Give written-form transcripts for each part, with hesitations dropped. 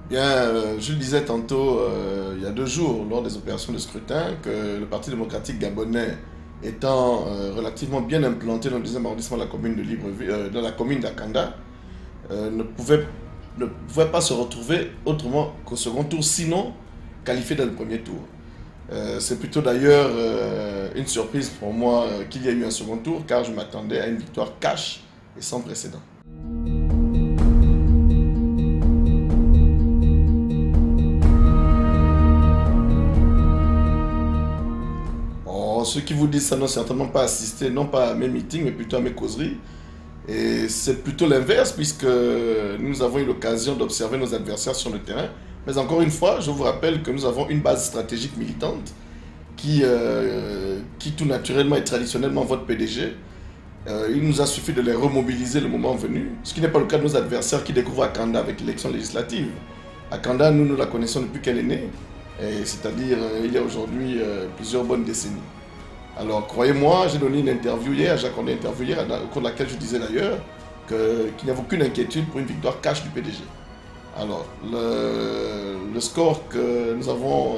Bien, je le disais tantôt, il y a 2 jours, lors des opérations de scrutin, que le Parti démocratique gabonais, étant relativement bien implanté dans le 10e arrondissement de la commune de Libreville, dans la commune d'Akanda, ne pouvait pas se retrouver autrement qu'au second tour, sinon qualifié dans le premier tour. C'est plutôt d'ailleurs une surprise pour moi qu'il y ait eu un second tour, car je m'attendais à une victoire cash et sans précédent. Bon, ceux qui vous disent ça n'ont certainement pas assisté, non pas à mes meetings, mais plutôt à mes causeries. Et c'est plutôt l'inverse, puisque nous avons eu l'occasion d'observer nos adversaires sur le terrain. Mais encore une fois, je vous rappelle que nous avons une base stratégique militante qui tout naturellement et traditionnellement vote PDG. Il nous a suffi de les remobiliser le moment venu, ce qui n'est pas le cas de nos adversaires qui découvrent Akanda avec l'élection législative. Akanda, nous la connaissons depuis qu'elle est née, c'est-à-dire il y a aujourd'hui plusieurs bonnes décennies. Alors, croyez-moi, j'ai donné une interview hier, j'ai accordé une interview hier, au cours de laquelle je disais d'ailleurs qu'il n'y avait aucune inquiétude pour une victoire cash du PDG. Alors, le score que nous avons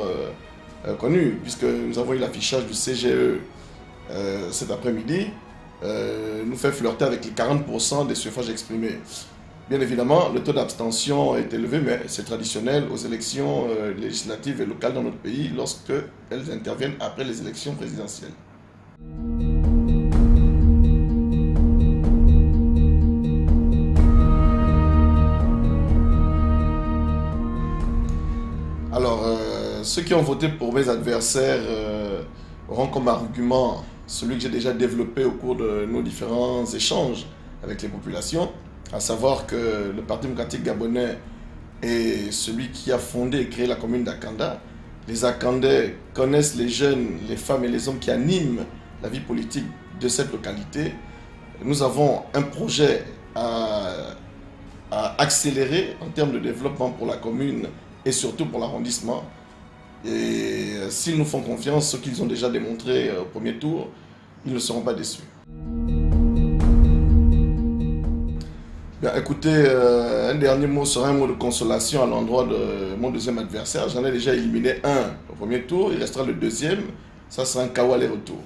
connu, puisque nous avons eu l'affichage du CGE cet après-midi, nous fait flirter avec les 40% des suffrages exprimés. Bien évidemment, le taux d'abstention est élevé, mais c'est traditionnel aux élections législatives et locales dans notre pays lorsque elles interviennent après les élections présidentielles. Alors, ceux qui ont voté pour mes adversaires auront comme argument celui que j'ai déjà développé au cours de nos différents échanges avec les populations, à savoir que le Parti démocratique gabonais est celui qui a fondé et créé la commune d'Akanda. Les Akandais connaissent les jeunes, les femmes et les hommes qui animent la vie politique de cette localité. Nous avons un projet à accélérer en termes de développement pour la commune et surtout pour l'arrondissement. Et s'ils nous font confiance, ce qu'ils ont déjà démontré au premier tour, ils ne seront pas déçus. Bien, écoutez, un dernier mot sera un mot de consolation à l'endroit de mon deuxième adversaire. J'en ai déjà éliminé un au premier tour, il restera le deuxième, ça sera un KO aller-retour.